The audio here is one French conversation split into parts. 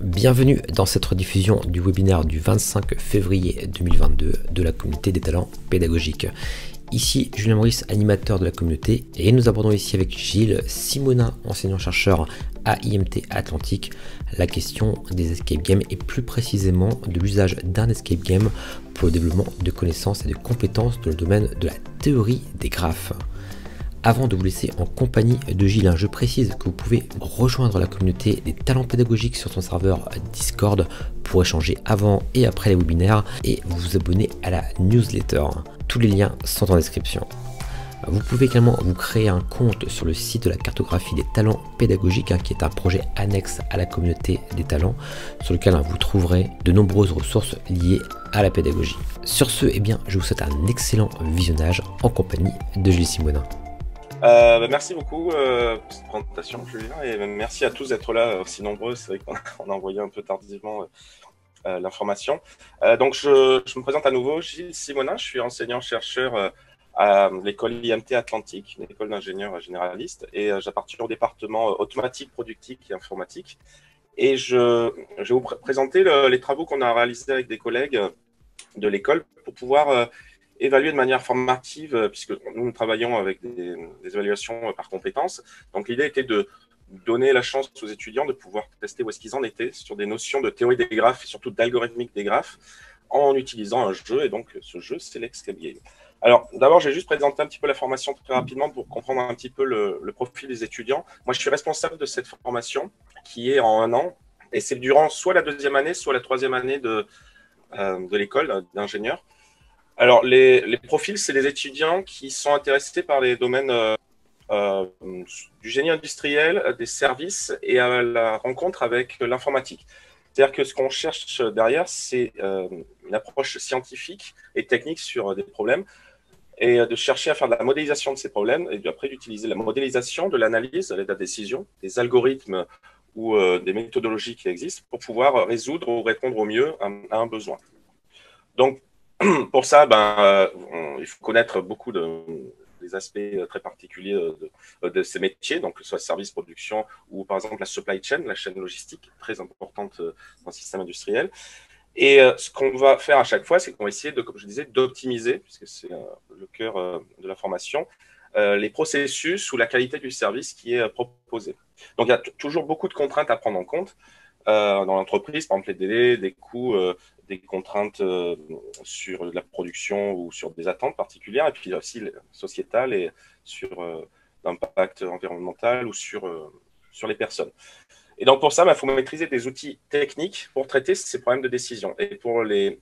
Bienvenue dans cette rediffusion du webinaire du 25 février 2022 de la communauté des talents pédagogiques. Ici Julien Maurice, animateur de la communauté, et nous abordons ici avec Gilles Simonin, enseignant-chercheur à IMT Atlantique, la question des escape games et plus précisément de l'usage d'un escape game pour le développement de connaissances et de compétences dans le domaine de la théorie des graphes. Avant de vous laisser en compagnie de Gilles, je précise que vous pouvez rejoindre la communauté des talents pédagogiques sur son serveur Discord pour échanger avant et après les webinaires et vous abonner à la newsletter. Tous les liens sont en description. Vous pouvez également vous créer un compte sur le site de la cartographie des talents pédagogiques, qui est un projet annexe à la communauté des talents, sur lequel vous trouverez de nombreuses ressources liées à la pédagogie. Sur ce, je vous souhaite un excellent visionnage en compagnie de Gilles Simonin. Merci beaucoup pour cette présentation, Julien, et merci à tous d'être là aussi nombreux. C'est vrai qu'on a envoyé un peu tardivement l'information. Donc, je me présente à nouveau, Gilles Simonin, je suis enseignant-chercheur à l'école IMT Atlantique, une école d'ingénieurs généralistes, et j'appartiens au département automatique, productique et informatique. Et je vais vous présenter les travaux qu'on a réalisés avec des collègues de l'école pour pouvoir évaluer de manière formative, puisque nous travaillons avec des évaluations par compétences. Donc, l'idée était de donner la chance aux étudiants de pouvoir tester où est-ce qu'ils en étaient sur des notions de théorie des graphes et surtout d'algorithmique des graphes en utilisant un jeu. Et donc, ce jeu, c'est l'Escape Game. Alors, d'abord, j'ai juste présenté un petit peu la formation très rapidement pour comprendre un petit peu le profil des étudiants. Moi, je suis responsable de cette formation qui est en 1 an. Et c'est durant soit la 2e année, soit la 3e année de l'école d'ingénieur. Alors, les profils, c'est les étudiants qui sont intéressés par les domaines du génie industriel, des services et à la rencontre avec l'informatique. C'est-à-dire que ce qu'on cherche derrière, c'est une approche scientifique et technique sur des problèmes et de chercher à faire de la modélisation de ces problèmes et après d'utiliser la modélisation, de l'analyse, de la décision, des algorithmes ou des méthodologies qui existent pour pouvoir résoudre ou répondre au mieux à un besoin. Donc, pour ça, il faut connaître beaucoup des aspects très particuliers de ces métiers, donc que ce soit service, production ou par exemple la supply chain, la chaîne logistique, très importante dans le système industriel. Et ce qu'on va faire à chaque fois, c'est qu'on va essayer, comme je disais, d'optimiser, puisque c'est le cœur de la formation, les processus ou la qualité du service qui est proposé. Donc, il y a toujours beaucoup de contraintes à prendre en compte dans l'entreprise, par exemple les délais, des coûts, des contraintes sur la production ou sur des attentes particulières, et puis aussi sociétales et sur l'impact environnemental ou sur les personnes. Et donc pour ça, il faut maîtriser des outils techniques pour traiter ces problèmes de décision. Et pour les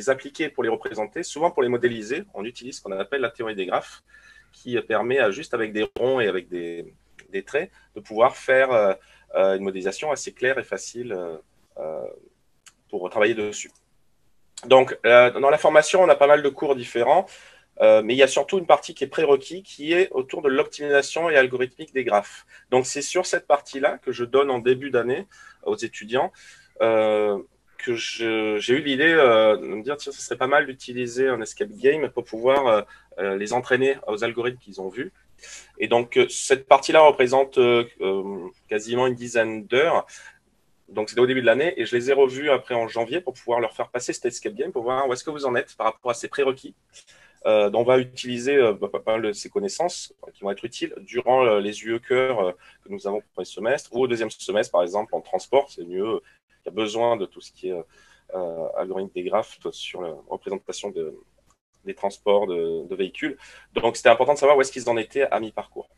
appliquer, pour les représenter, souvent pour les modéliser, on utilise ce qu'on appelle la théorie des graphes, qui permet juste avec des ronds et avec des traits de pouvoir faire une modélisation assez claire et facile pour travailler dessus. Donc, dans la formation, on a pas mal de cours différents, mais il y a surtout une partie qui est prérequis, qui est autour de l'optimisation et algorithmique des graphes. Donc, c'est sur cette partie-là que je donne en début d'année aux étudiants que j'ai eu l'idée de me dire, tiens, ce serait pas mal d'utiliser un escape game pour pouvoir les entraîner aux algorithmes qu'ils ont vus. Et donc, cette partie-là représente quasiment une dizaine d'heures. Donc, c'était au début de l'année et je les ai revus après en janvier pour pouvoir leur faire passer cet escape game pour voir où est-ce que vous en êtes par rapport à ces prérequis. Dont on va utiliser pas mal de ces connaissances qui vont être utiles durant les UE cœur que nous avons pour le premier semestre ou au 2e semestre, par exemple, en transport. C'est une UE qui a besoin de tout ce qui est algorithme des graphes sur la représentation des transports de véhicules. Donc, c'était important de savoir où est-ce qu'ils en étaient à mi-parcours.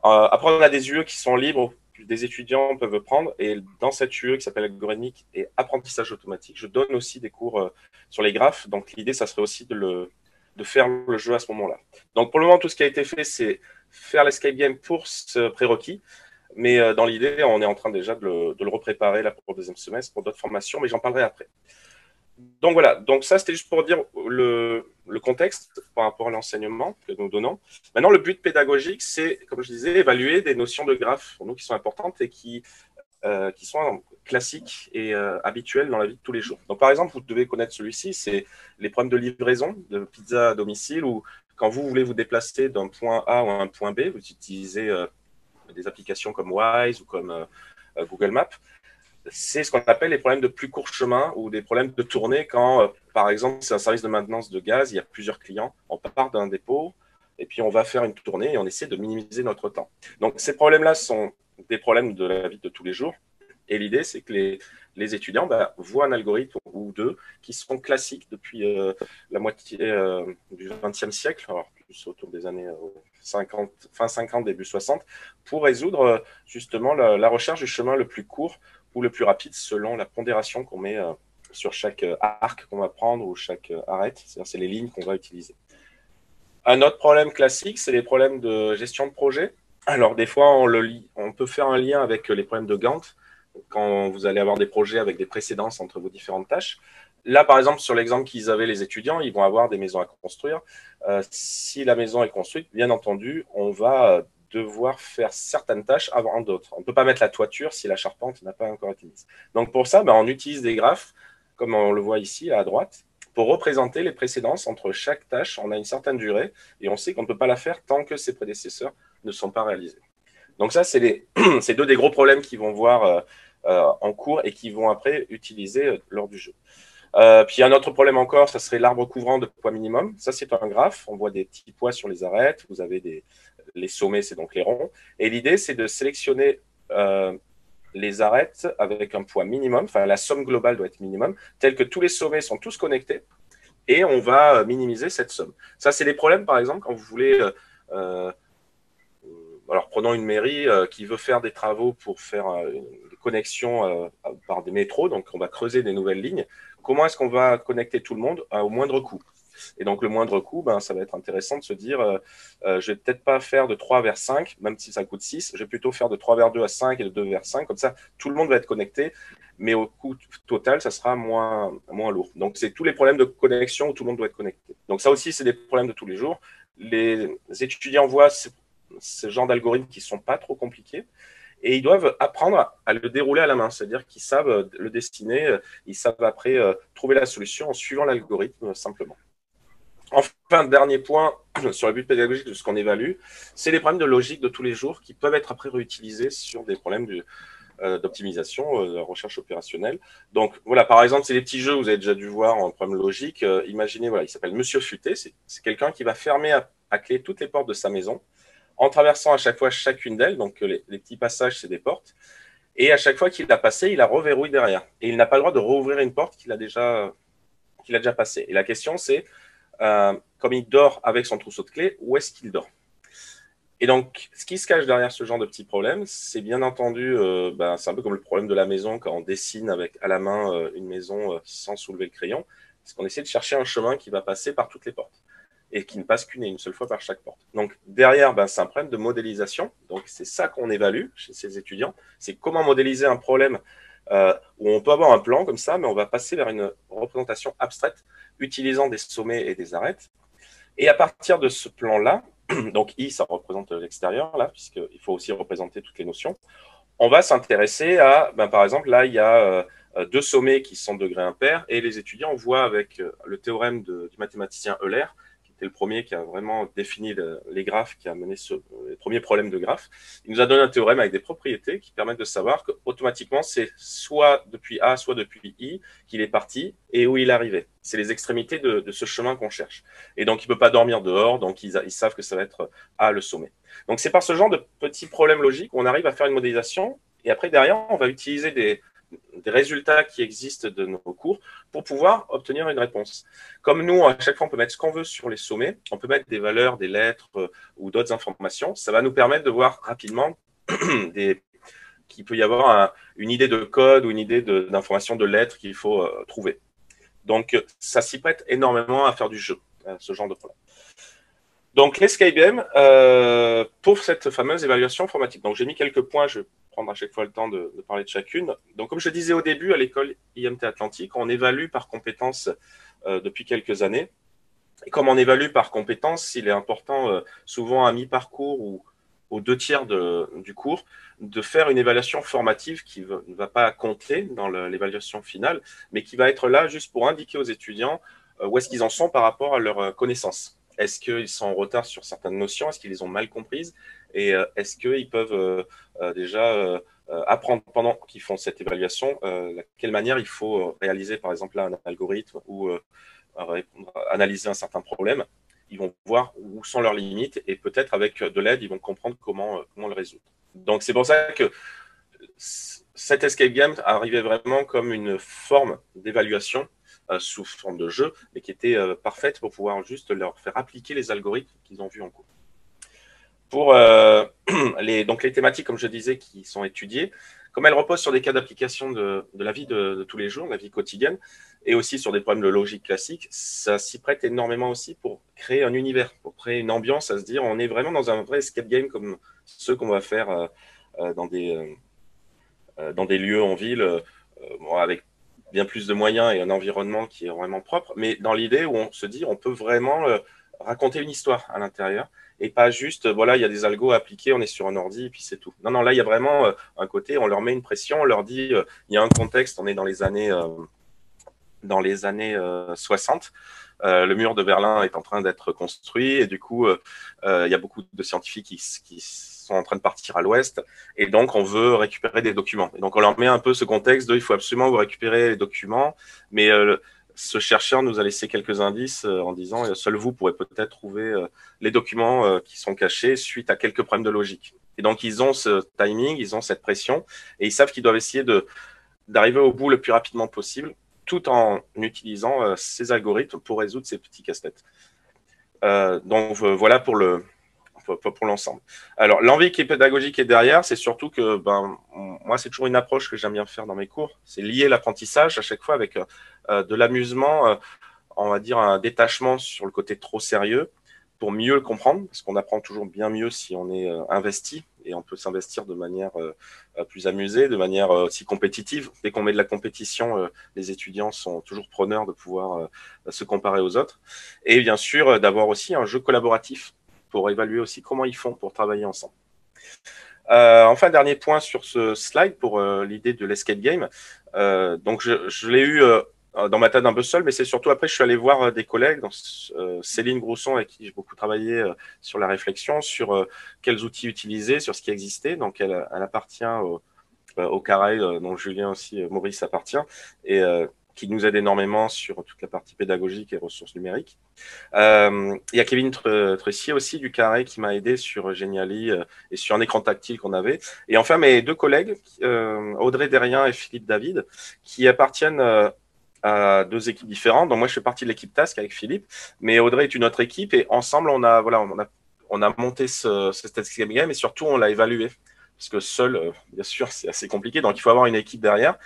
Après, on a des UE qui sont libres, que des étudiants peuvent prendre. Et dans cette UE qui s'appelle algorithmique et apprentissage automatique, je donne aussi des cours sur les graphes. Donc, l'idée, ça serait aussi de faire le jeu à ce moment-là. Donc, pour le moment, tout ce qui a été fait, c'est faire l'escape game pour ce prérequis. Mais dans l'idée, on est en train déjà de le repréparer là, pour le 2e semestre, pour d'autres formations, mais j'en parlerai après. Donc voilà, donc ça c'était juste pour dire le contexte par rapport à l'enseignement que nous donnons. Maintenant, le but pédagogique, c'est, comme je disais, évaluer des notions de graphes pour nous qui sont importantes et qui sont classiques et habituelles dans la vie de tous les jours. Donc par exemple, vous devez connaître celui-ci, c'est les problèmes de livraison de pizza à domicile ou quand vous voulez vous déplacer d'un point A à un point B, vous utilisez des applications comme Wise ou comme Google Maps. c'est ce qu'on appelle les problèmes de plus court chemin ou des problèmes de tournée quand, par exemple, c'est un service de maintenance de gaz, il y a plusieurs clients, on part d'un dépôt et puis on va faire une tournée et on essaie de minimiser notre temps. Donc, ces problèmes-là sont des problèmes de la vie de tous les jours. Et l'idée, c'est que les étudiants voient un algorithme ou deux qui sont classiques depuis la moitié du XXe siècle, alors plus autour des années 50, fin 50, début 60, pour résoudre justement la recherche du chemin le plus court ou le plus rapide selon la pondération qu'on met sur chaque arc qu'on va prendre ou chaque arête, c'est-à-dire c'est les lignes qu'on va utiliser. Un autre problème classique, c'est les problèmes de gestion de projet. Alors des fois, on peut faire un lien avec les problèmes de Gantt, quand vous allez avoir des projets avec des précédences entre vos différentes tâches. Là, par exemple, sur l'exemple qu'ils avaient les étudiants, ils vont avoir des maisons à construire. Si la maison est construite, bien entendu, on va devoir faire certaines tâches avant d'autres. On ne peut pas mettre la toiture si la charpente n'a pas encore été mise. Donc pour ça, on utilise des graphes, comme on le voit ici à droite, pour représenter les précédences entre chaque tâche. On a une certaine durée et on sait qu'on ne peut pas la faire tant que ses prédécesseurs ne sont pas réalisés. Donc ça, c'est deux des gros problèmes qu'ils vont voir en cours et qu'ils vont après utiliser lors du jeu. Puis un autre problème encore, ça serait l'arbre couvrant de poids minimum. Ça, c'est un graphe. On voit des petits poids sur les arêtes. Vous avez les sommets, c'est donc les ronds. Et l'idée, c'est de sélectionner les arêtes avec un poids minimum. Enfin, la somme globale doit être minimum, tel que tous les sommets sont tous connectés. Et on va minimiser cette somme. Ça, c'est des problèmes, par exemple, quand vous voulez... alors, prenons une mairie qui veut faire des travaux pour faire des connexions par des métros. Donc, on va creuser des nouvelles lignes. Comment est-ce qu'on va connecter tout le monde au moindre coût? Et donc, le moindre coût, ça va être intéressant de se dire, je vais peut-être pas faire de 3 vers 5, même si ça coûte 6. Je vais plutôt faire de 3 vers 2 à 5 et de 2 vers 5. Comme ça, tout le monde va être connecté, mais au coût total, ça sera moins lourd. Donc, c'est tous les problèmes de connexion où tout le monde doit être connecté. Donc, ça aussi, c'est des problèmes de tous les jours. Les étudiants voient ce genre d'algorithmes qui ne sont pas trop compliqués. Et ils doivent apprendre à le dérouler à la main, c'est-à-dire qu'ils savent le dessiner, ils savent après trouver la solution en suivant l'algorithme simplement. Enfin, dernier point sur le but pédagogique de ce qu'on évalue, c'est les problèmes de logique de tous les jours qui peuvent être après réutilisés sur des problèmes d'optimisation, de recherche opérationnelle. Donc voilà, par exemple, c'est des petits jeux, vous avez déjà dû voir en problème logique. Imaginez, voilà, il s'appelle Monsieur Futé, c'est quelqu'un qui va fermer à clé toutes les portes de sa maison, en traversant à chaque fois chacune d'elles, donc les petits passages, c'est des portes, et à chaque fois qu'il a passé, il la reverrouille derrière. Et il n'a pas le droit de rouvrir une porte qu'il a déjà passée. Et la question, c'est, comme il dort avec son trousseau de clés, où est-ce qu'il dort? Et donc, ce qui se cache derrière ce genre de petits problèmes, c'est bien entendu, c'est un peu comme le problème de la maison quand on dessine à la main une maison sans soulever le crayon, c'est qu'on essaie de chercher un chemin qui va passer par toutes les portes et qui ne passe une seule fois par chaque porte. Donc derrière, c'est un problème de modélisation. Donc c'est ça qu'on évalue chez ces étudiants. C'est comment modéliser un problème où on peut avoir un plan comme ça, mais on va passer vers une représentation abstraite utilisant des sommets et des arêtes. Et à partir de ce plan-là, donc I, ça représente l'extérieur, là, puisqu'il faut aussi représenter toutes les notions, on va s'intéresser à, par exemple, là, il y a deux sommets qui sont de degré impair, et les étudiants voient avec le théorème du mathématicien Euler, c'était le premier qui a vraiment défini les graphes, qui a mené les premiers problèmes de graphes. Il nous a donné un théorème avec des propriétés qui permettent de savoir qu'automatiquement, c'est soit depuis A, soit depuis I qu'il est parti et où il est arrivé. C'est les extrémités de ce chemin qu'on cherche. Et donc, il ne peut pas dormir dehors, donc ils savent que ça va être A, le sommet. Donc, c'est par ce genre de petits problèmes logiques qu'on arrive à faire une modélisation. Et après, derrière, on va utiliser des résultats qui existent de nos cours pour pouvoir obtenir une réponse. Comme nous, à chaque fois, on peut mettre ce qu'on veut sur les sommets, on peut mettre des valeurs, des lettres ou d'autres informations. Ça va nous permettre de voir rapidement qu'il peut y avoir une idée de code ou une idée d'information de lettres qu'il faut trouver. Donc, ça s'y prête énormément à faire du jeu, ce genre de problème. Donc, l'ESCAPEM pour cette fameuse évaluation informatique. Donc, j'ai mis quelques points, je vais prendre à chaque fois le temps de parler de chacune. Donc, comme je disais au début, à l'école IMT Atlantique, on évalue par compétences depuis quelques années. Et comme on évalue par compétences, il est important, souvent à mi-parcours ou aux 2/3 du cours, de faire une évaluation formative qui ne va pas compter dans l'évaluation finale, mais qui va être là juste pour indiquer aux étudiants où est-ce qu'ils en sont par rapport à leurs connaissances. Est-ce qu'ils sont en retard sur certaines notions? Est-ce qu'ils les ont mal comprises? Et est-ce qu'ils peuvent déjà apprendre pendant qu'ils font cette évaluation quelle manière il faut réaliser, par exemple, là, un algorithme ou analyser un certain problème. Ils vont voir où sont leurs limites et peut-être avec de l'aide, ils vont comprendre comment le résoudre. Donc, c'est pour ça que cet escape game arrivait vraiment comme une forme d'évaluation sous forme de jeu, mais qui était parfaite pour pouvoir juste leur faire appliquer les algorithmes qu'ils ont vus en cours. Pour donc les thématiques, comme je disais, qui sont étudiées, comme elles reposent sur des cas d'application de la vie de tous les jours, de la vie quotidienne, et aussi sur des problèmes de logique classique, ça s'y prête énormément aussi pour créer un univers, pour créer une ambiance, à se dire on est vraiment dans un vrai escape game comme ceux qu'on va faire dans des lieux en ville, avec bien plus de moyens et un environnement qui est vraiment propre, mais dans l'idée où on se dit on peut vraiment raconter une histoire à l'intérieur et pas juste, voilà, il y a des algos à appliquer, on est sur un ordi et puis c'est tout. Non, non, là, il y a vraiment un côté, on leur met une pression, on leur dit, il y a un contexte, on est dans les années 60. Le mur de Berlin est en train d'être construit et du coup, il y a beaucoup de scientifiques qui sont en train de partir à l'ouest et donc on veut récupérer des documents. Et donc on leur met un peu ce contexte de il faut absolument vous récupérer les documents, mais ce chercheur nous a laissé quelques indices en disant seul vous pourrez peut-être trouver les documents qui sont cachés suite à quelques problèmes de logique. Et donc ils ont ce timing, ils ont cette pression et ils savent qu'ils doivent essayer d'arriver au bout le plus rapidement possible tout en utilisant ces algorithmes pour résoudre ces petits casse-têtes. Donc voilà pour l'ensemble. Alors, l'envie qui est pédagogique est derrière, c'est surtout que moi, c'est toujours une approche que j'aime bien faire dans mes cours. C'est lier l'apprentissage à chaque fois avec de l'amusement, on va dire un détachement sur le côté trop sérieux pour mieux le comprendre, parce qu'on apprend toujours bien mieux si on est investi et on peut s'investir de manière plus amusée, de manière aussi compétitive. Dès qu'on met de la compétition, les étudiants sont toujours preneurs de pouvoir se comparer aux autres. Et bien sûr, d'avoir aussi un jeu collaboratif pour évaluer aussi comment ils font pour travailler ensemble. Enfin, dernier point sur ce slide pour l'idée de l'escape game. Donc, je l'ai eu dans ma tête un peu seul, mais c'est surtout après, je suis allé voir des collègues, donc, Céline Grousson, avec qui j'ai beaucoup travaillé sur la réflexion, sur quels outils utiliser, sur ce qui existait. Donc, elle appartient au Carré, dont Julien aussi, Maurice appartient, et qui nous aide énormément sur toute la partie pédagogique et ressources numériques. Il y a Kevin Tressier aussi du Carré qui m'a aidé sur Geniali et sur un écran tactile qu'on avait. Et enfin, mes deux collègues, Audrey Derrien et Philippe David, qui appartiennent à deux équipes différentes. Donc moi, je fais partie de l'équipe Task avec Philippe, mais Audrey est une autre équipe et ensemble, on a monté cet escape game et surtout, on l'a évalué. Parce que seul, bien sûr, c'est assez compliqué. Donc, il faut avoir une équipe derrière.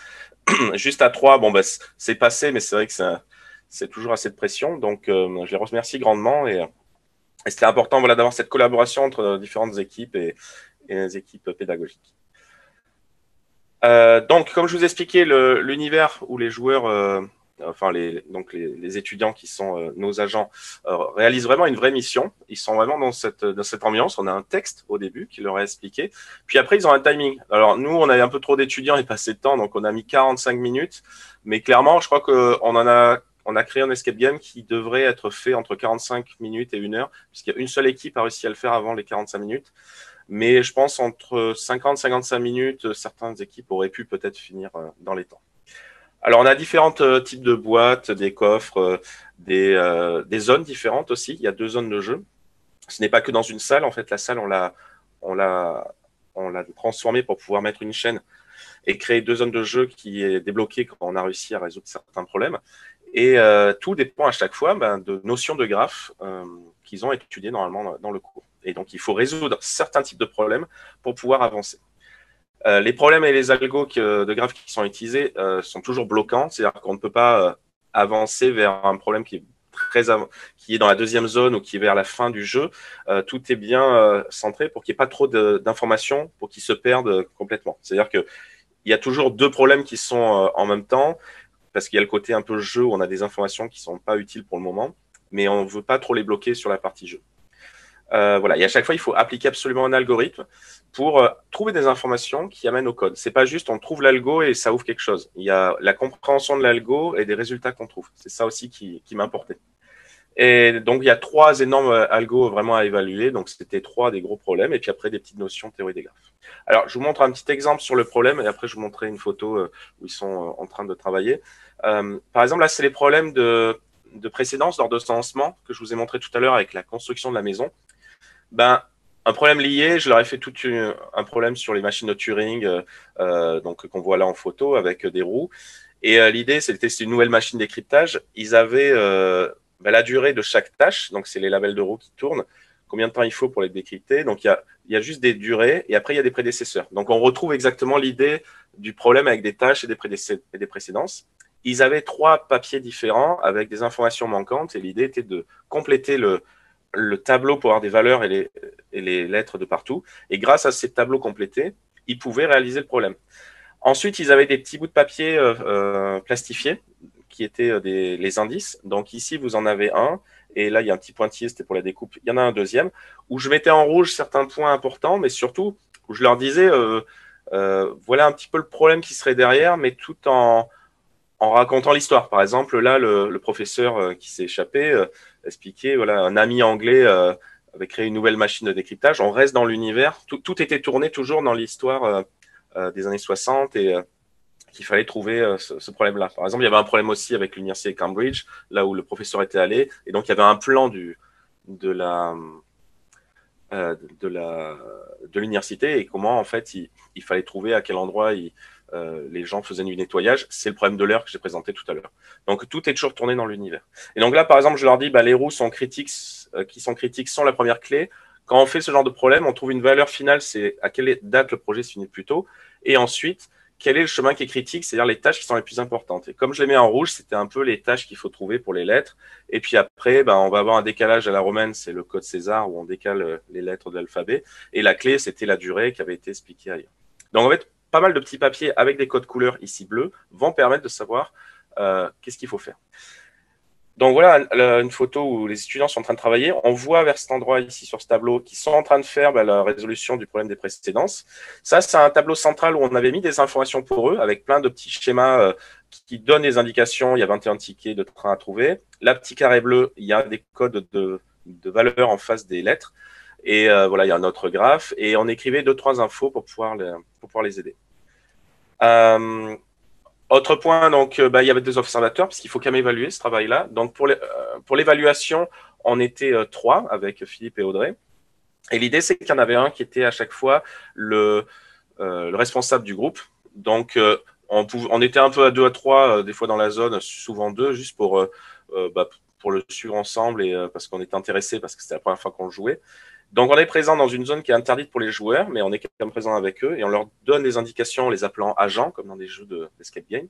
Juste à 3, c'est passé, mais c'est vrai que c'est toujours assez de pression. Donc, je les remercie grandement. Et c'était important d'avoir cette collaboration entre différentes équipes et les équipes pédagogiques. Donc, comme je vous expliquais, l'univers où les joueurs, les étudiants qui sont nos agents, réalisent vraiment une vraie mission. Ils sont vraiment dans cette ambiance. On a un texte au début qui leur est expliqué. Puis après, ils ont un timing. Alors, nous, on avait un peu trop d'étudiants et pas assez de temps, donc on a mis 45 minutes. Mais clairement, je crois qu'on a créé un escape game qui devrait être fait entre 45 minutes et 1 heure, puisqu'il y a une seule équipe qui a réussi à le faire avant les 45 minutes. Mais je pense entre 50 et 55 minutes, certaines équipes auraient pu peut-être finir dans les temps. Alors, on a différents types de boîtes, des coffres, des zones différentes aussi. Il y a 2 zones de jeu. Ce n'est pas que dans une salle. En fait, la salle, on l'a transformée pour pouvoir mettre une chaîne et créer 2 zones de jeu qui est débloquée quand on a réussi à résoudre certains problèmes. Et tout dépend à chaque fois de notions de graphes qu'ils ont étudiées normalement dans le cours. Et donc, il faut résoudre certains types de problèmes pour pouvoir avancer. Les problèmes et les algos de graphes qui sont utilisés sont toujours bloquants, c'est-à-dire qu'on ne peut pas avancer vers un problème qui est dans la 2e zone ou qui est vers la fin du jeu. Tout est bien centré pour qu'il n'y ait pas trop d'informations pour qu'ils se perdent complètement. C'est-à-dire qu'il y a toujours 2 problèmes qui sont en même temps, parce qu'il y a le côté un peu jeu où on a des informations qui ne sont pas utiles pour le moment, mais on ne veut pas trop les bloquer sur la partie jeu. Voilà. Et à chaque fois, il faut appliquer absolument un algorithme pour trouver des informations qui amènent au code. C'est pas juste on trouve l'algo et ça ouvre quelque chose. Il y a la compréhension de l'algo et des résultats qu'on trouve. C'est ça aussi qui m'importait. Et donc, il y a 3 énormes algos vraiment à évaluer. Donc, c'était 3 des gros problèmes. Et puis après, des petites notions de théorie des graphes. Alors, je vous montre un petit exemple sur le problème. Et après, je vous montrerai une photo où ils sont en train de travailler. Par exemple, là, c'est les problèmes de précédence lors de ce lancement que je vous ai montré tout à l'heure avec la construction de la maison. Ben, un problème lié, je leur ai fait un problème sur les machines de Turing, donc qu'on voit là en photo avec des roues. Et l'idée, c'était une nouvelle machine de décryptage. Ils avaient la durée de chaque tâche, donc c'est les labels de roues qui tournent, combien de temps il faut pour les décrypter. Donc il y a juste des durées et après il y a des prédécesseurs. Donc on retrouve exactement l'idée du problème avec des tâches et des précédences. Ils avaient 3 papiers différents avec des informations manquantes et l'idée était de compléter le tableau pour avoir des valeurs et les lettres de partout. Et grâce à ces tableaux complétés, ils pouvaient réaliser le problème. Ensuite, ils avaient des petits bouts de papier plastifiés qui étaient les indices. Donc ici, vous en avez un. Et là, il y a un petit pointillé, c'était pour la découpe. Il y en a un deuxième où je mettais en rouge certains points importants, mais surtout où je leur disais, voilà un petit peu le problème qui serait derrière, mais tout en racontant l'histoire. Par exemple, là, le professeur qui s'est échappé expliquait, voilà, un ami anglais avait créé une nouvelle machine de décryptage. On reste dans l'univers. Tout était tourné toujours dans l'histoire des années 60 et qu'il fallait trouver ce problème-là. Par exemple, il y avait un problème aussi avec l'université de Cambridge, là où le professeur était allé, et donc il y avait un plan de l'université et comment en fait il fallait trouver à quel endroit les gens faisaient du nettoyage. C'est le problème de l'heure que j'ai présenté tout à l'heure. Donc tout est toujours tourné dans l'univers. Et donc là, par exemple, je leur dis, les roues sont critiques, qui sont critiques sont la première clé. Quand on fait ce genre de problème, on trouve une valeur finale, c'est à quelle date le projet se finit plus tôt. Et ensuite, quel est le chemin qui est critique, c'est-à-dire les tâches qui sont les plus importantes. Et comme je les mets en rouge, c'était un peu les tâches qu'il faut trouver pour les lettres. Et puis après, on va avoir un décalage à la romaine, c'est le code César où on décale les lettres de l'alphabet. Et la clé, c'était la durée qui avait été expliquée ailleurs. Donc en fait, pas mal de petits papiers avec des codes couleurs ici bleus vont permettre de savoir qu'est-ce qu'il faut faire. Donc voilà une photo où les étudiants sont en train de travailler. On voit vers cet endroit ici sur ce tableau qu'ils sont en train de faire la résolution du problème des précédences. Ça, c'est un tableau central où on avait mis des informations pour eux avec plein de petits schémas qui donnent des indications. Il y a 21 tickets de train à trouver. Là, petit carré bleu, il y a des codes de valeurs en face des lettres. Et voilà, il y a un autre graphe. Et on écrivait 2-3 infos pour pouvoir les aider. Autre point, donc, il y avait 2 observateurs, parce qu'il faut quand même évaluer ce travail-là. Donc, pour l'évaluation, on était 3 avec Philippe et Audrey. Et l'idée, c'est qu'il y en avait un qui était à chaque fois le responsable du groupe. Donc, on était un peu à 2 à 3, des fois dans la zone, souvent 2, juste pour le suivre ensemble et parce qu'on était intéressés, parce que c'était la première fois qu'on le jouait. Donc, on est présent dans une zone qui est interdite pour les joueurs, mais on est quand même présent avec eux et on leur donne des indications en les appelant agents, comme dans des jeux d'escape game.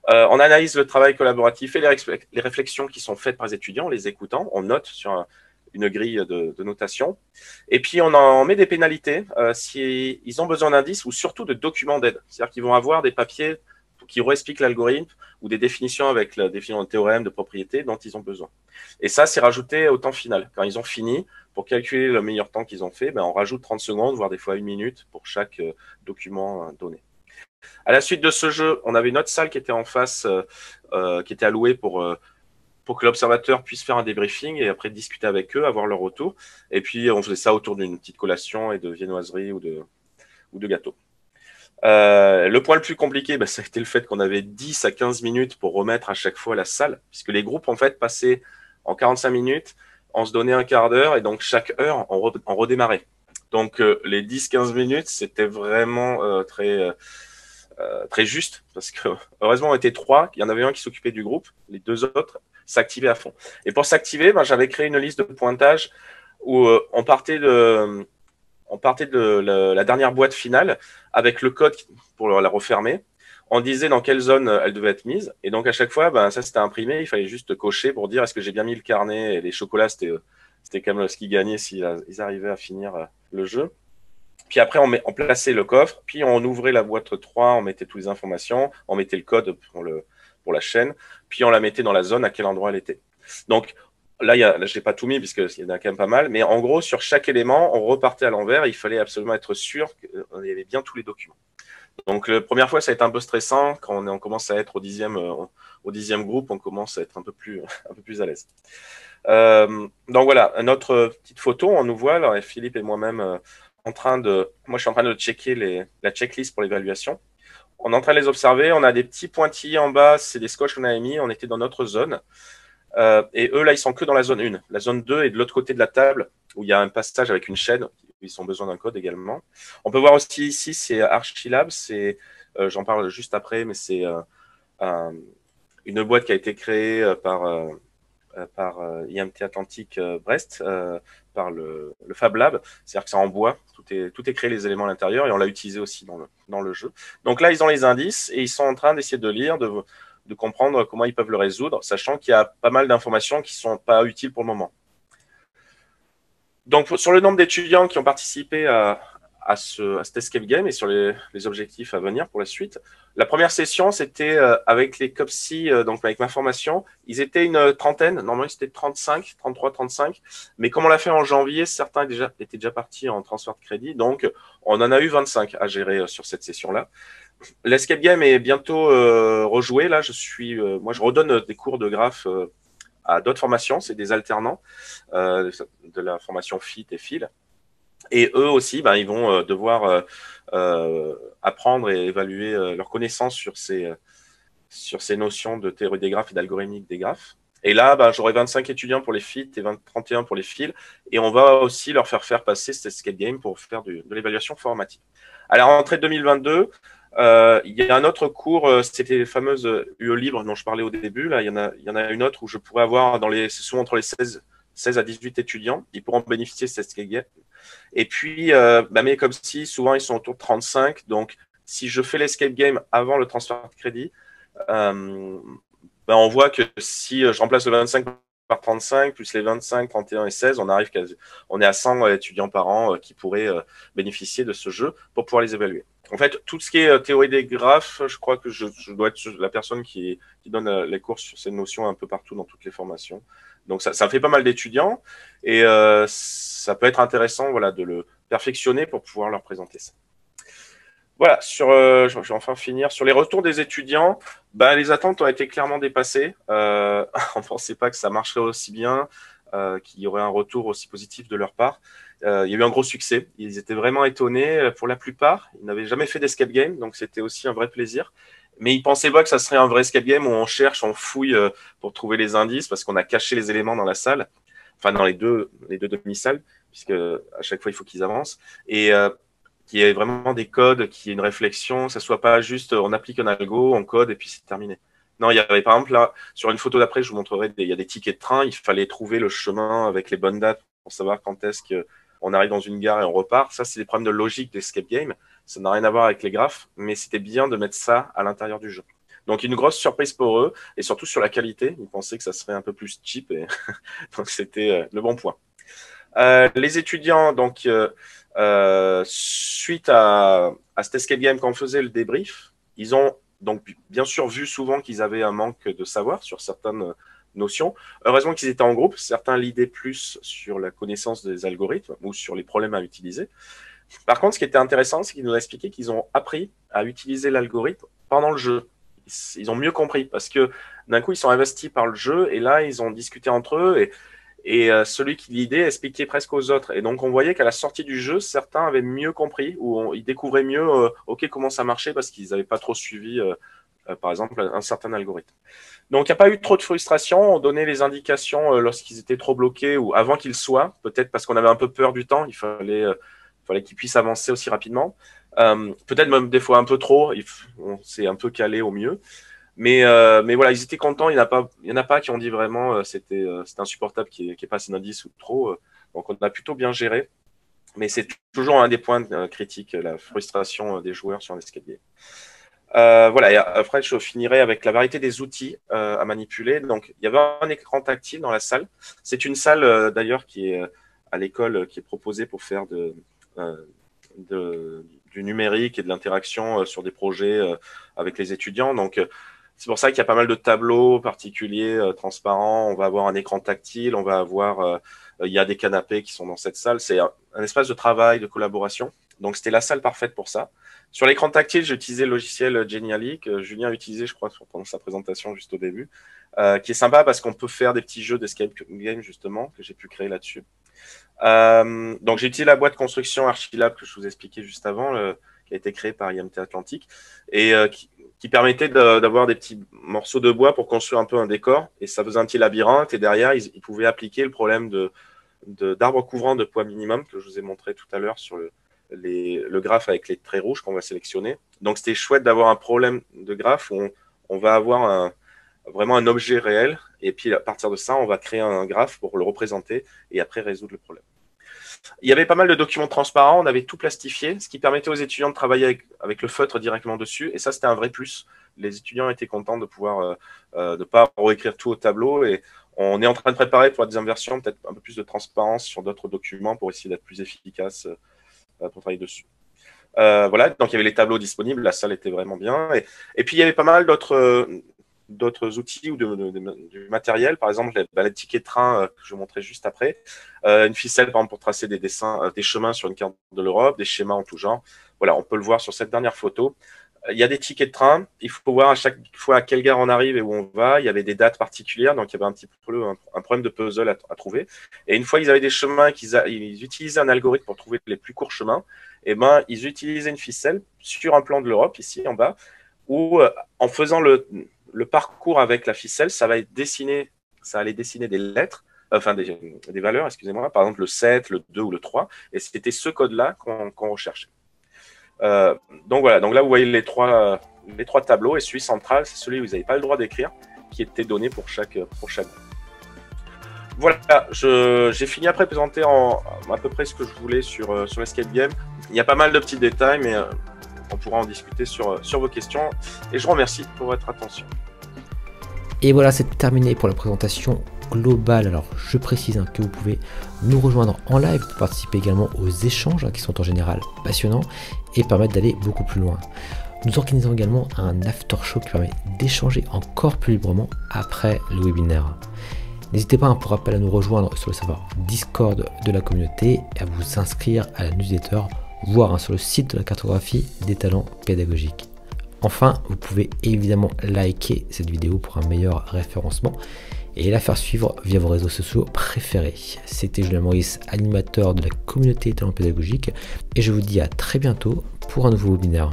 On analyse le travail collaboratif et les réflexions qui sont faites par les étudiants en les écoutant. On note sur une grille de notation. Et puis, on en met des pénalités s'ils ont besoin d'indices ou surtout de documents d'aide. C'est-à-dire qu'ils vont avoir des papiers qui réexpliquent l'algorithme ou des définitions avec la définition de théorème de propriété dont ils ont besoin. Et ça, c'est rajouté au temps final. Quand ils ont fini, pour calculer le meilleur temps qu'ils ont fait, on rajoute 30 secondes, voire des fois 1 minute pour chaque document donné. À la suite de ce jeu, on avait une autre salle qui était en face, qui était allouée pour que l'observateur puisse faire un débriefing et après discuter avec eux, avoir leur retour. Et puis, on faisait ça autour d'une petite collation et de viennoiserie ou de gâteaux. Le point le plus compliqué, ça a été le fait qu'on avait 10 à 15 minutes pour remettre à chaque fois la salle, puisque les groupes, en fait, passaient en 45 minutes, on se donnait un quart d'heure et donc chaque heure, on redémarrait. Donc, les 10-15 minutes, c'était vraiment très juste parce que heureusement, on était 3. Il y en avait un qui s'occupait du groupe. Les 2 autres s'activaient à fond. Et pour s'activer, j'avais créé une liste de pointage où on partait de la dernière boîte finale avec le code pour la refermer. On disait dans quelle zone elle devait être mise. Et donc, à chaque fois, ça, c'était imprimé. Il fallait juste cocher pour dire est-ce que j'ai bien mis le carnet. Et les chocolats, c'était quand même ce qui gagnait s'ils arrivaient à finir le jeu. Puis après, on plaçait le coffre. Puis, on ouvrait la boîte 3. On mettait toutes les informations. On mettait le code pour la chaîne. Puis, on la mettait dans la zone à quel endroit elle était. Donc, là, je n'ai pas tout mis puisqu'il y en a quand même pas mal. Mais en gros, sur chaque élément, on repartait à l'envers. Il fallait absolument être sûr qu'il y avait bien tous les documents. Donc, la première fois, ça a été un peu stressant. Quand on commence à être au 10e groupe, on commence à être un peu plus, un peu plus à l'aise. Donc voilà, notre petite photo, on nous voit, alors, Philippe et moi-même, moi je suis en train de checker la checklist pour l'évaluation. On est en train de les observer, on a des petits pointillés en bas, c'est des scotch qu'on a mis, on était dans notre zone. Et eux, là, ils sont que dans la zone 1. La zone 2 est de l'autre côté de la table, où il y a un passage avec une chaîne, ils ont besoin d'un code également. On peut voir aussi ici, c'est Archilab, j'en parle juste après, mais c'est une boîte qui a été créée par IMT Atlantique Brest, par le Fab Lab, c'est-à-dire que c'est en bois, tout est créé les éléments à l'intérieur et on l'a utilisé aussi dans le jeu. Donc là, ils ont les indices et ils sont en train d'essayer de lire, de comprendre comment ils peuvent le résoudre, sachant qu'il y a pas mal d'informations qui ne sont pas utiles pour le moment. Donc, sur le nombre d'étudiants qui ont participé à cet escape game et sur les objectifs à venir pour la suite. La première session, c'était avec les COPSI, donc avec ma formation. Ils étaient une trentaine. Normalement, c'était 35, 33, 35. Mais comme on l'a fait en janvier, certains étaient déjà partis en transfert de crédit. Donc, on en a eu 25 à gérer sur cette session-là. L'escape game est bientôt rejoué. Là, moi, je redonne des cours de graphe à d'autres formations. C'est des alternants de la formation FIT et FIL. Et eux aussi, ben, ils vont devoir apprendre et évaluer leurs connaissances sur ces notions de théorie des graphes et d'algorithmique des graphes. Et là, ben, j'aurai 25 étudiants pour les FIT et 31 pour les FIL. Et on va aussi leur faire passer cet escape game pour faire de l'évaluation formative. À la rentrée 2022, il y a un autre cours, c'était les fameuses UE libres dont je parlais au début. Là, il y en a une autre où je pourrais avoir c'est souvent entre les 16 à 18 étudiants. Ils pourront bénéficier de cet escape game. Et puis, mais comme si, souvent, ils sont autour de 35. Donc, si je fais l'escape game avant le transfert de crédit, on voit que si je remplace le 25 par 35, plus les 25, 31 et 16, on est à 100 étudiants par an qui pourraient bénéficier de ce jeu pour pouvoir les évaluer. En fait, tout ce qui est théorie des graphes, je crois que je dois être la personne qui donne les cours sur ces notions un peu partout dans toutes les formations. Donc, ça fait pas mal d'étudiants et ça peut être intéressant voilà, de le perfectionner pour pouvoir leur présenter ça. Voilà, je vais enfin finir. Sur les retours des étudiants, les attentes ont été clairement dépassées. On ne pensait pas que ça marcherait aussi bien, qu'il y aurait un retour aussi positif de leur part. Il y a eu un gros succès. Ils étaient vraiment étonnés pour la plupart. Ils n'avaient jamais fait d'escape game, donc c'était aussi un vrai plaisir. Mais ils ne pensaient pas que ça serait un vrai escape game où on cherche, on fouille pour trouver les indices parce qu'on a caché les éléments dans la salle, enfin dans les deux demi-salles, puisque à chaque fois il faut qu'ils avancent. Et qu'il y ait vraiment des codes, qu'il y ait une réflexion, que ça soit pas juste on applique un algo, on code et puis c'est terminé. Non, il y avait par exemple là, sur une photo d'après, je vous montrerai, il y a des tickets de train, il fallait trouver le chemin avec les bonnes dates pour savoir quand est-ce qu'on arrive dans une gare et on repart. Ça, c'est des problèmes de logique d'escape game. Ça n'a rien à voir avec les graphes, mais c'était bien de mettre ça à l'intérieur du jeu. Donc une grosse surprise pour eux, et surtout sur la qualité. Ils pensaient que ça serait un peu plus cheap, et donc c'était le bon point. Les étudiants, donc suite à cet escape game qu'on faisait le débrief, ils ont donc bien sûr vu souvent qu'ils avaient un manque de savoir sur certaines notions. Heureusement qu'ils étaient en groupe, certains lidaient plus sur la connaissance des algorithmes ou sur les problèmes à utiliser. Par contre, ce qui était intéressant, c'est qu'ils nous ont expliqué qu'ils ont appris à utiliser l'algorithme pendant le jeu. Ils ont mieux compris parce que d'un coup, ils sont investis par le jeu et là, ils ont discuté entre eux et celui qui lidait expliquait presque aux autres. Et donc, on voyait qu'à la sortie du jeu, certains avaient mieux compris ou ils découvraient mieux comment ça marchait parce qu'ils n'avaient pas trop suivi, par exemple, un certain algorithme. Donc, il n'y a pas eu trop de frustration. On donnait les indications lorsqu'ils étaient trop bloqués ou avant qu'ils soient, peut-être parce qu'on avait un peu peur du temps. Il fallait qu'ils puissent avancer aussi rapidement. Peut-être même des fois un peu trop. On s'est un peu calé au mieux. Mais voilà, ils étaient contents. Il n'y en a pas qui ont dit vraiment c'était insupportable qu'il n'y ait pas assez d'indices ou trop. Donc, on a plutôt bien géré. Mais c'est toujours un des points critiques, la frustration des joueurs sur l'escape game. Voilà, et après, je finirai avec la variété des outils à manipuler. Donc, il y avait un écran tactile dans la salle. C'est une salle, d'ailleurs, qui est à l'école, qui est proposée pour faire du numérique et de l'interaction sur des projets avec les étudiants. Donc, c'est pour ça qu'il y a pas mal de tableaux particuliers, transparents. On va avoir un écran tactile, il y a des canapés qui sont dans cette salle. C'est un espace de travail, de collaboration. Donc, c'était la salle parfaite pour ça. Sur l'écran tactile, j'ai utilisé le logiciel Genially, que Julien a utilisé, je crois, pendant sa présentation juste au début, qui est sympa parce qu'on peut faire des petits jeux d'escape game, justement, que j'ai pu créer là-dessus. Donc, j'ai utilisé la boîte construction Archilab que je vous ai expliqué juste avant, qui a été créée par IMT Atlantique, et qui permettait d'avoir des petits morceaux de bois pour construire un peu un décor. Et ça faisait un petit labyrinthe, et derrière, ils pouvaient appliquer le problème d'arbres couvrants de poids minimum que je vous ai montré tout à l'heure sur le graphe avec les traits rouges qu'on va sélectionner. Donc, c'était chouette d'avoir un problème de graphe où on va avoir vraiment un objet réel. Et puis, à partir de ça, on va créer un graphe pour le représenter et après résoudre le problème. Il y avait pas mal de documents transparents. On avait tout plastifié, ce qui permettait aux étudiants de travailler avec le feutre directement dessus. Et ça, c'était un vrai plus. Les étudiants étaient contents de pouvoir ne pas réécrire tout au tableau. Et on est en train de préparer pour la deuxième version peut-être un peu plus de transparence sur d'autres documents pour essayer d'être plus efficace pour travailler dessus. Voilà, donc il y avait les tableaux disponibles, la salle était vraiment bien. Et puis il y avait pas mal d'autres outils ou du matériel, par exemple les tickets de train que je vous montrais juste après, une ficelle par exemple pour tracer des dessins, des chemins sur une carte de l'Europe, des schémas en tout genre. Voilà, on peut le voir sur cette dernière photo. Il y a des tickets de train, il faut voir à chaque fois à quelle gare on arrive et où on va. Il y avait des dates particulières, donc il y avait un petit peu un problème de puzzle à trouver. Et une fois ils avaient des chemins, ils utilisaient un algorithme pour trouver les plus courts chemins, et ben ils utilisaient une ficelle sur un plan de l'Europe, ici en bas, où en faisant le parcours avec la ficelle, ça allait dessiner des lettres, enfin des valeurs, excusez-moi, par exemple le 7, le 2 ou le 3, et c'était ce code-là qu'on recherchait. Donc voilà, donc là vous voyez les trois tableaux, et celui central, c'est celui où vous n'avez pas le droit d'écrire, qui était donné pour chaque. Voilà, j'ai fini après de présenter à peu près ce que je voulais sur l'Escape Game. Il y a pas mal de petits détails, mais on pourra en discuter sur vos questions. Et je vous remercie pour votre attention. Et voilà, c'est terminé pour la présentation globale. Alors, je précise que vous pouvez nous rejoindre en live pour participer également aux échanges qui sont en général passionnants et permettent d'aller beaucoup plus loin. Nous organisons également un after show qui permet d'échanger encore plus librement après le webinaire. N'hésitez pas pour rappel à nous rejoindre sur le serveur Discord de la communauté et à vous inscrire à la newsletter, voire sur le site de la cartographie des talents pédagogiques. Enfin, vous pouvez évidemment liker cette vidéo pour un meilleur référencement et la faire suivre via vos réseaux sociaux préférés. C'était Julien Maurice, animateur de la communauté des talents pédagogiques, et je vous dis à très bientôt pour un nouveau webinaire.